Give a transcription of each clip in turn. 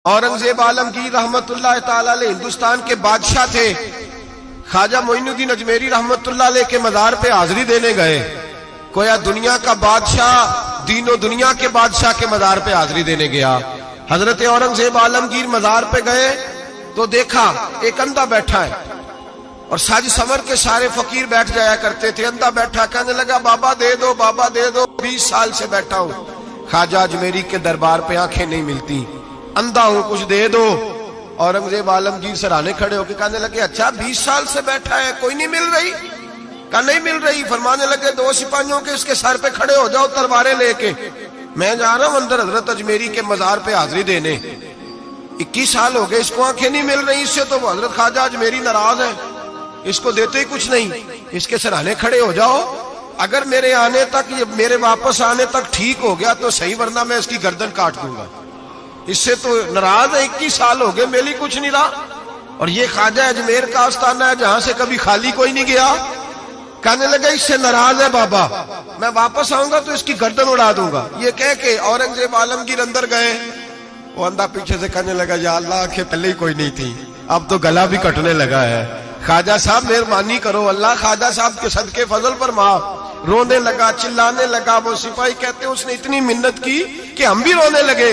اورنگزیب عالمگیر رحمت اللہ تعالی علیہ ہندوستان کے بادشاہ تھے۔ خواجہ معین الدین اجمیری رحمت اللہ علیہ کے مزار پہ حاضری دینے گئے۔ کویا دنیا کا بادشاہ دین و دنیا کے بادشاہ کے مزار پہ حاضری دینے گیا۔ حضرت اورنگزیب عالمگیر مزار پہ گئے تو دیکھا ایک اندھا بیٹھا ہے، اور سج سمر کے سارے فقیر بیٹھ جایا کرتے تھے۔ اندھا بیٹھا کہنے لگا بابا دے دو، بابا دے دو، 20 سال سے بیٹھا ہوں خواجہ اجمیری کے دربار پہ، آنکھیں نہیں ملتی، اندھا ہوں، کچھ دے دو۔ اورنگزیب عالمگیر سرانے کھڑے ہو کے کہنے لگے اچھا 20 سال سے بیٹھا ہے، کوئی نہیں مل رہی؟ کہا نہیں مل رہی۔ فرمانے لگے 2 سپاہیوں کے اس کے سر پہ کھڑے ہو جاؤ تلواریں لے کے، میں جا رہا ہوں اندر حضرت اجمیری کے مزار پہ حاضری دینے۔ 21 سال ہو گئے، اس کو آنکھیں نہیں مل رہی، اس سے تو حضرت خواجہ اجمیری ناراض ہے، اس کو دیتے ہی کچھ نہیں، اس کے سرانے کھڑے ہو جاؤ، اگر میرے آنے تک، میرے واپس آنے تک ٹھیک ہو گیا تو صحیح، ورنہ میں اس کی گردن کاٹ دوں گا۔ اس سے تو ناراض ہے، 21 سال ہو گئے میلی کچھ نہیں رہا، اور یہ خواجہ اجمیر کا آستانہ ہے جہاں سے کبھی خالی کوئی نہیں گیا۔ کہنے لگا اس سے ناراض ہے بابا، میں واپس آؤں گا تو اس کی گردن اڑا دوں گا۔ یہ کہہ کے اورنگزیب عالمگیر اندر گئے۔ وہ اندھا پیچھے سے کہنے لگا یا اللہ، آنکھیں پہلے ہی کوئی نہیں تھی، اب تو گلا بھی کٹنے لگا ہے، خواجہ صاحب مہربانی کرو، اللہ خواجہ صاحب کے صدقے فضل پر معاف۔ رونے لگا، چلانے لگا۔ وہ سپاہی کہتے ہیں اس نے اتنی منت کی کہ ہم بھی رونے لگے۔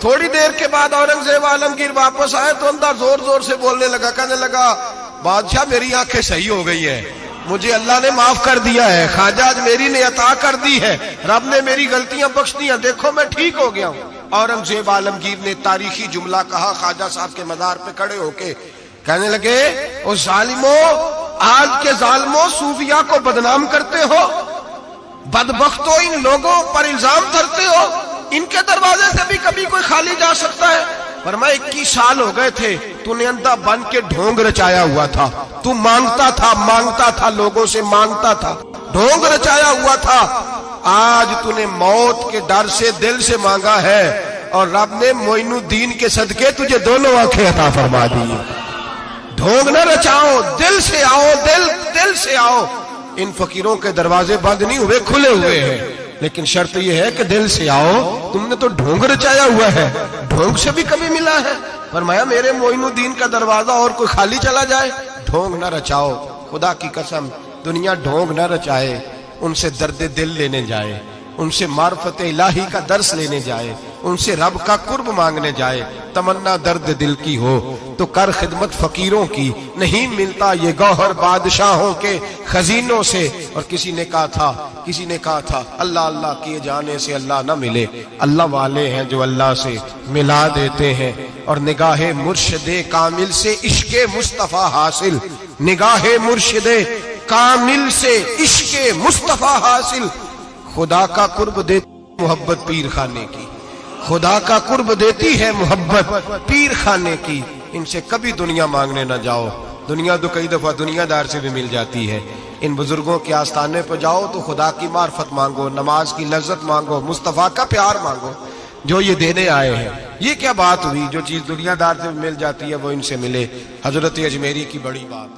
تھوڑی دیر کے بعد اورنگزیب عالمگیر واپس آئے تو اندر زور زور سے بولنے لگا، کہنے لگا بادشاہ میری آنکھیں صحیح ہو گئی ہے، مجھے اللہ نے معاف کر دیا ہے، خواجہ اجمیری نے عطا کر دی ہے، رب نے میری غلطیاں بخش دی ہیں، دیکھو میں ٹھیک ہو گیا ہوں۔ اورنگزیب عالمگیر نے تاریخی جملہ کہا خواجہ صاحب کے مزار پہ کھڑے ہو کے، کہنے لگے او ظالموں، آج کے ظالموں صوفیاء کو بدنام کرتے ہو، بدبختوں ان لوگوں پر الزام دھرتے ہو، ان کے دروازے سے بھی کبھی کوئی خالی جا سکتا ہے؟ فرمایا 21 سال ہو گئے تھے، تو نے اندھا بن کے ڈھونگ رچایا ہوا تھا، تو مانگتا تھا، لوگوں سے مانگتا تھا، ڈھونگ رچایا ہوا تھا، آج تو نے موت کے ڈر سے دل سے مانگا ہے، اور رب نے معین الدین کے صدقے تجھے دونوں آنکھیں عطا فرما دی۔ ڈھونگ نہ رچاؤ، دل سے آؤ، دل سے آؤ۔ ان فقیروں کے دروازے بند نہیں ہوئے، کھلے ہوئے ہیں، لیکن شرط یہ ہے کہ دل سے آؤ۔ تم نے تو ڈھونگ رچایا ہوا ہے، ڈھونگ سے بھی کبھی ملا ہے؟ فرمایا میرے معین الدین کا دروازہ اور کوئی خالی چلا جائے؟ ڈھونگ نہ رچاؤ، خدا کی قسم دنیا ڈھونگ نہ رچائے، ان سے درد دل لینے جائے، ان سے معرفت الہی کا درس لینے جائے، ان سے رب کا قرب مانگنے جائے، تمنا درد دل کی ہو تو کر خدمت فقیروں کی، نہیں ملتا یہ گوہر بادشاہوں کے خزینوں سے۔ اور کسی نے کہا تھا اللہ اللہ کیے جانے سے اللہ نہ ملے، اللہ والے ہیں جو اللہ سے ملا دیتے ہیں، اور نگاہ مرشد کامل سے عشق مصطفیٰ حاصل، نگاہ مرشد کامل سے عشق مصطفیٰ حاصل۔ خدا کا قرب دیتی محبت پیر خانے کی، خدا کا قرب دیتی ہے محبت پیر خانے کی۔ ان سے کبھی دنیا مانگنے نہ جاؤ، دنیا تو کئی دفعہ دنیا دار سے بھی مل جاتی ہے۔ ان بزرگوں کے آستانے پہ جاؤ تو خدا کی معرفت مانگو، نماز کی لذت مانگو، مصطفیٰ کا پیار مانگو جو یہ دینے آئے ہیں۔ یہ کیا بات ہوئی جو چیز دنیا دار سے مل جاتی ہے وہ ان سے ملے؟ حضرت اجمیری کی بڑی بات۔